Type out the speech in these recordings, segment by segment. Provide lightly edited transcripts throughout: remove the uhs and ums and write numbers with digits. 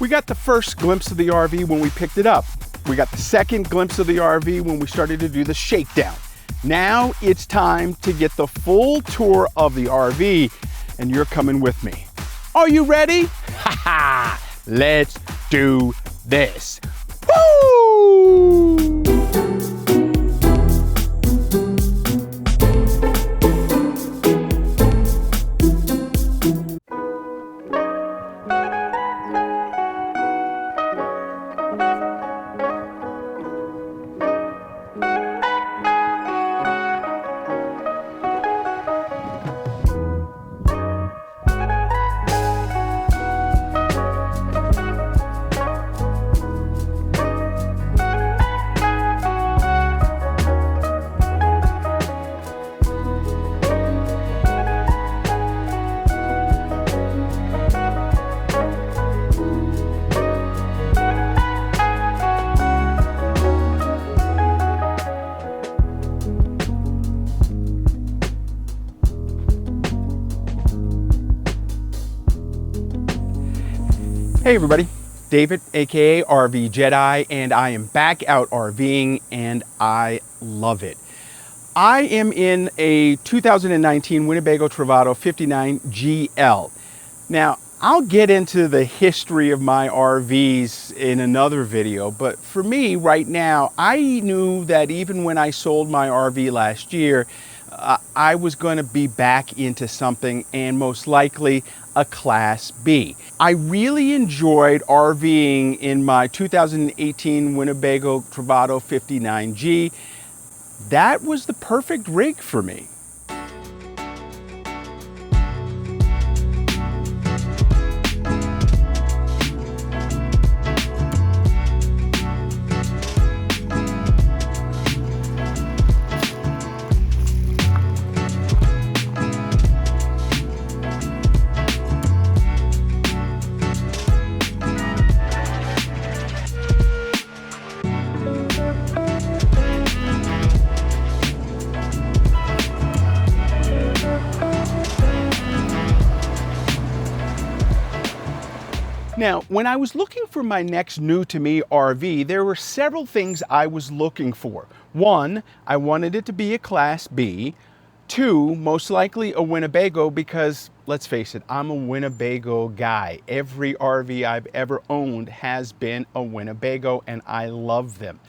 We got the first glimpse of the RV when we picked it up. We got the second glimpse of the RV when we started to do the shakedown. Now it's time to get the full tour of the RV, and you're coming with me. Are you ready? Ha ha! Let's do this. Woo! Hey everybody, David, aka RV Jedi, and I am back out RVing and I love it. I am in a 2019 Winnebago Travato 59 GL. Now, I'll get into the history of my RVs in another video, but for me right now, I knew that even when I sold my RV last year, I was going to be back into something, and most likely a Class B. I really enjoyed RVing in my 2018 Winnebago Travato 59G. That was the perfect rig for me. Now, when I was looking for my next new to me RV, there were several things I was looking for. One, I wanted it to be a Class B. Two, most likely a Winnebago, because let's face it, I'm a Winnebago guy. Every RV I've ever owned has been a Winnebago, and I love them.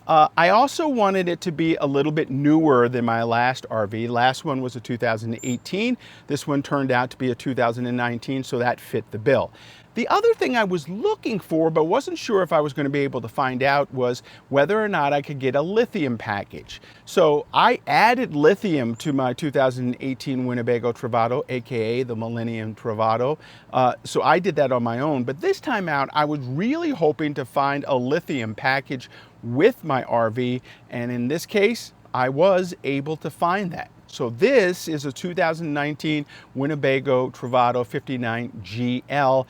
I also wanted it to be a little bit newer than my last RV. Last one was a 2018. This one turned out to be a 2019, so that fit the bill. The other thing I was looking for, but wasn't sure if I was going to be able to find out, was whether or not I could get a lithium package. So I added lithium to my 2018 Winnebago Travato, aka the Millennium Travato. So I did that on my own, but this time out, I was really hoping to find a lithium package with my RV, and in this case, I was able to find that. So this is a 2019 Winnebago Travato 59 GL.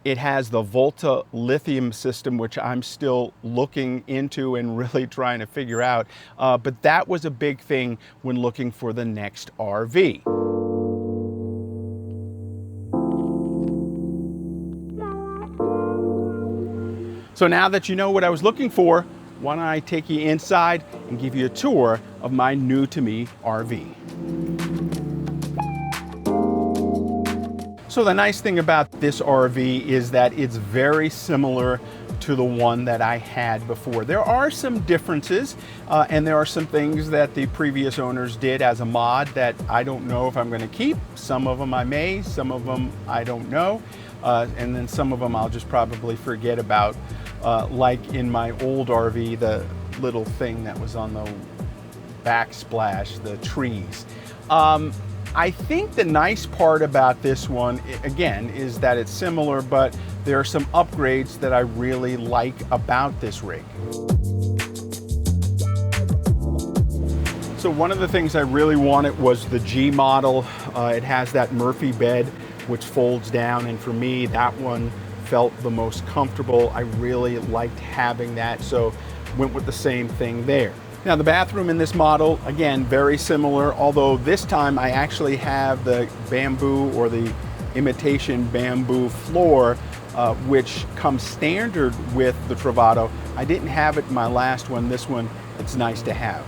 It has the Volta lithium system, which I'm still looking into and really trying to figure out. But that was a big thing when looking for the next RV. So now that you know what I was looking for, why don't I take you inside and give you a tour of my new to me RV. So the nice thing about this RV is that it's very similar to the one that I had before. There are some differences, and there are some things that the previous owners did as a mod that I don't know if I'm going to keep. Some of them I may, some of them I don't know, and then some of them I'll just probably forget about, like in my old RV, the little thing that was on the backsplash, the trees. I think the nice part about this one, again, is that it's similar, but there are some upgrades that I really like about this rig. So one of the things I really wanted was the G model. It has that Murphy bed, which folds down, and for me, that one felt the most comfortable. I really liked having that, so went with the same thing there. Now the bathroom in this model, again, very similar, although this time I actually have the bamboo or the imitation bamboo floor which comes standard with the Travato. I didn't have it in my last one. This one, it's nice to have.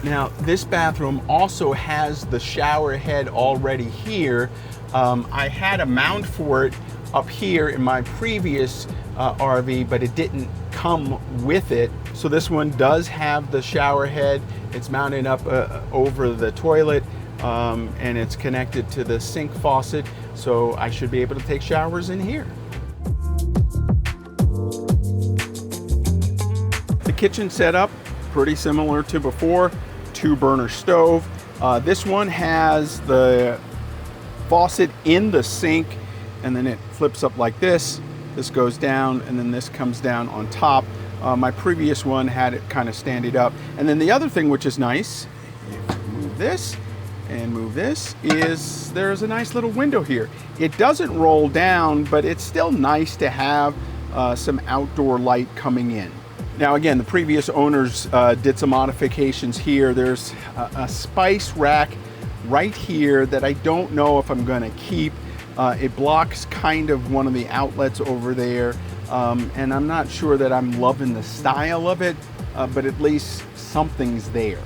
Now, this bathroom also has the shower head already here. I had a mount for it up here in my previous RV, but it didn't come with it. So this one does have the shower head. It's mounted up over the toilet, and it's connected to the sink faucet. So I should be able to take showers in here. The kitchen setup, pretty similar to before. 2-burner stove. This one has the faucet in the sink, and then it flips up like this. This goes down, and then this comes down on top. My previous one had it kind of standing up. And then the other thing, which is nice, if you move this and move this, is there's a nice little window here. It doesn't roll down, but it's still nice to have some outdoor light coming in. Now again, the previous owners did some modifications here. There's a spice rack right here that I don't know if I'm gonna keep. It blocks kind of one of the outlets over there, and I'm not sure that I'm loving the style of it, but at least something's there.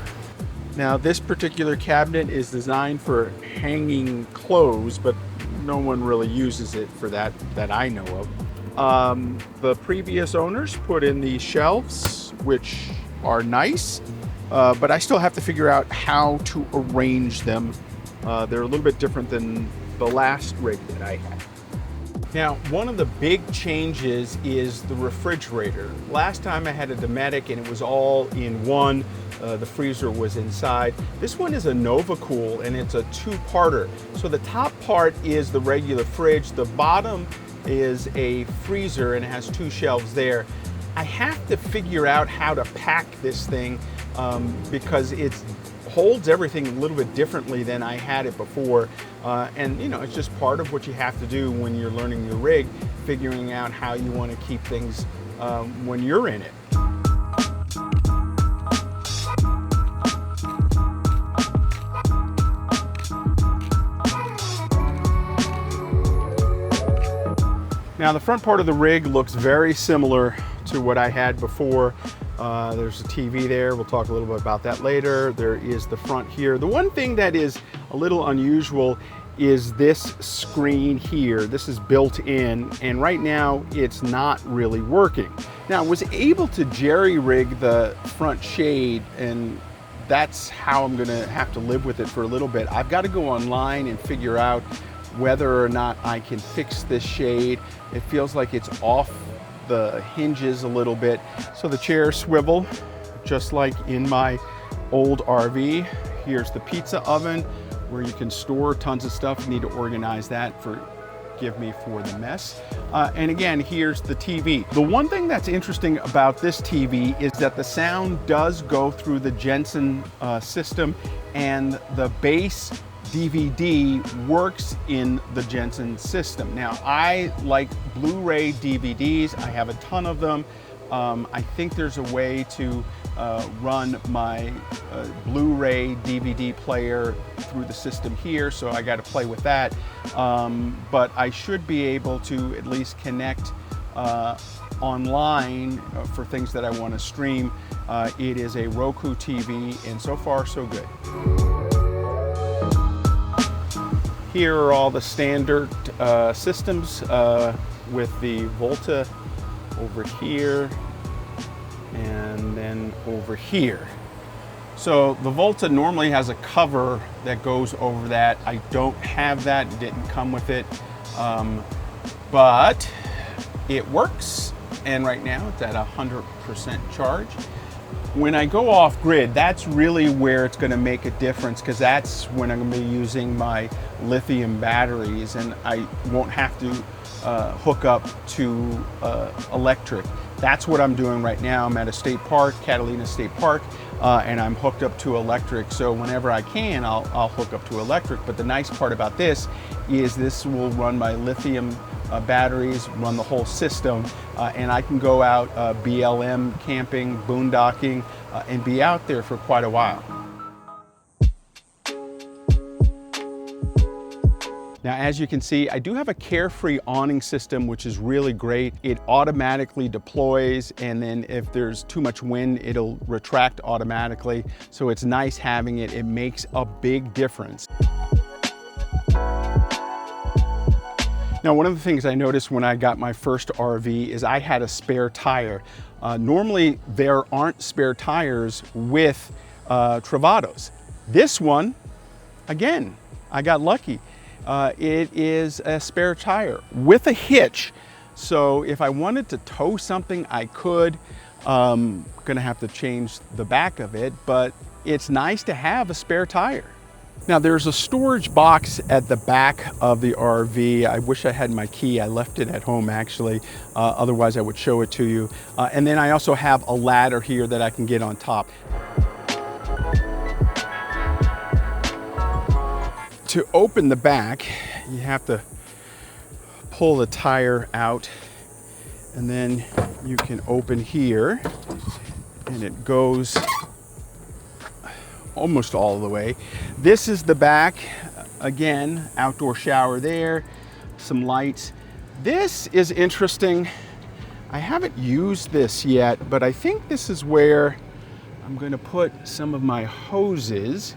Now this particular cabinet is designed for hanging clothes, but no one really uses it for that I know of. The previous owners put in these shelves, which are nice, but I still have to figure out how to arrange them. They're a little bit different than the last rig that I had. Now, one of the big changes is the refrigerator. Last time I had a Dometic and it was all in one. The freezer was inside. This one is a NovaCool and it's a 2-parter. So the top part is the regular fridge. The bottom is a freezer and it has 2 shelves there. I have to figure out how to pack this thing because it holds everything a little bit differently than I had it before. And you know, it's just part of what you have to do when you're learning your rig, figuring out how you want to keep things when you're in it. Now the front part of the rig looks very similar to what I had before. There's a TV there. We'll talk a little bit about that later. There is the front here. The one thing that is a little unusual is this screen here. This is built in, and right now it's not really working. Now I was able to jerry-rig the front shade, and that's how I'm gonna have to live with it for a little bit. I've got to go online and figure out whether or not I can fix this shade. It feels like it's off the hinges a little bit. So the chairs swivel just like in my old RV. Here's the pizza oven where you can store tons of stuff. You need to organize that, forgive me for the mess. And again, here's the TV. The one thing that's interesting about this TV is that the sound does go through the Jensen system, and the base DVD works in the Jensen system. Now, I like Blu-ray DVDs. I have a ton of them. I think there's a way to run my Blu-ray DVD player through the system here, so I got to play with that. But I should be able to at least connect online for things that I want to stream. It is a Roku TV, and so far so good. Here are all the standard systems with the Volta over here and then over here. So the Volta normally has a cover that goes over that. I don't have that, it didn't come with it, but it works, and right now it's at 100% charge. When I go off grid, that's really where it's going to make a difference, because that's when I'm going to be using my lithium batteries and I won't have to hook up to electric. That's what I'm doing right now. I'm at a state park, Catalina State Park, and I'm hooked up to electric. So whenever I can, I'll hook up to electric. But the nice part about this is this will run my lithium batteries, run the whole system, and I can go out BLM camping, boondocking, and be out there for quite a while. Now, as you can see, I do have a carefree awning system, which is really great. It automatically deploys, and then if there's too much wind, it'll retract automatically. So it's nice having it. It makes a big difference. Now, one of the things I noticed when I got my first RV is I had a spare tire. Normally, there aren't spare tires with Travatos. This one, again, I got lucky. It is a spare tire with a hitch. So if I wanted to tow something, I could. Gonna have to change the back of it, but it's nice to have a spare tire. Now, there's a storage box at the back of the RV. I wish I had my key. I left it at home, actually. Otherwise, I would show it to you. And then I also have a ladder here that I can get on top. To open the back, you have to pull the tire out, and then you can open here, and it goes almost all the way. This is the back. Again, outdoor shower there, some lights. This is interesting. I haven't used this yet, but I think this is where I'm going to put some of my hoses.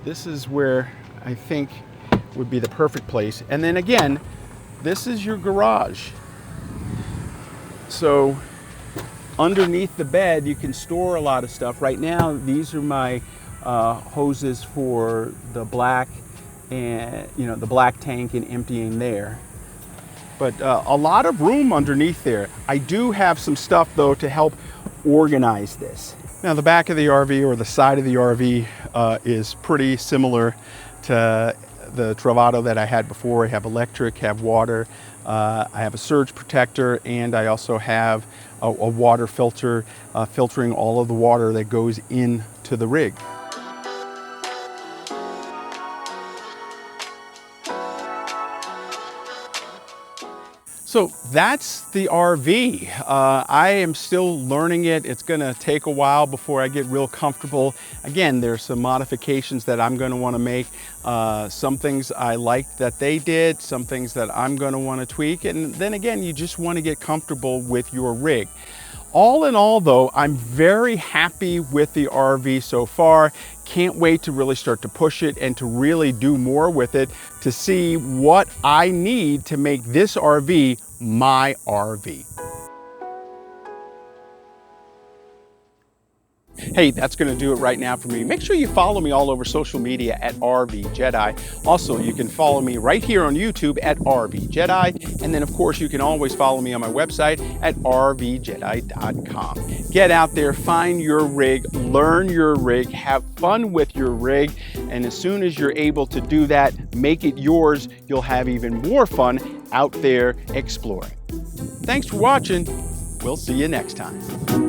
This is where I think would be the perfect place. And then again, this is your garage. So underneath the bed, you can store a lot of stuff. Right now, these are my hoses for the black and the black tank and emptying there. But a lot of room underneath there. I do have some stuff though to help organize this. Now, the back of the RV, or the side of the RV, is pretty similar to the Travato that I had before. I have electric, have water, I have a surge protector, and I also have a water filter filtering all of the water that goes into the rig. So that's the RV. I am still learning it. It's gonna take a while before I get real comfortable. Again, there's some modifications that I'm gonna wanna make. Some things I like that they did, some things that I'm gonna wanna tweak, and then again, you just wanna get comfortable with your rig. All in all though, I'm very happy with the RV so far. Can't wait to really start to push it and to really do more with it to see what I need to make this RV my RV. Hey, that's going to do it right now for me. Make sure you follow me all over social media at RVJEDEYE. Also, you can follow me right here on YouTube at RVJEDEYE. And then, of course, you can always follow me on my website at RVJEDEYE.com. Get out there, find your rig, learn your rig, have fun with your rig. And as soon as you're able to do that, make it yours. You'll have even more fun out there exploring. Thanks for watching. We'll see you next time.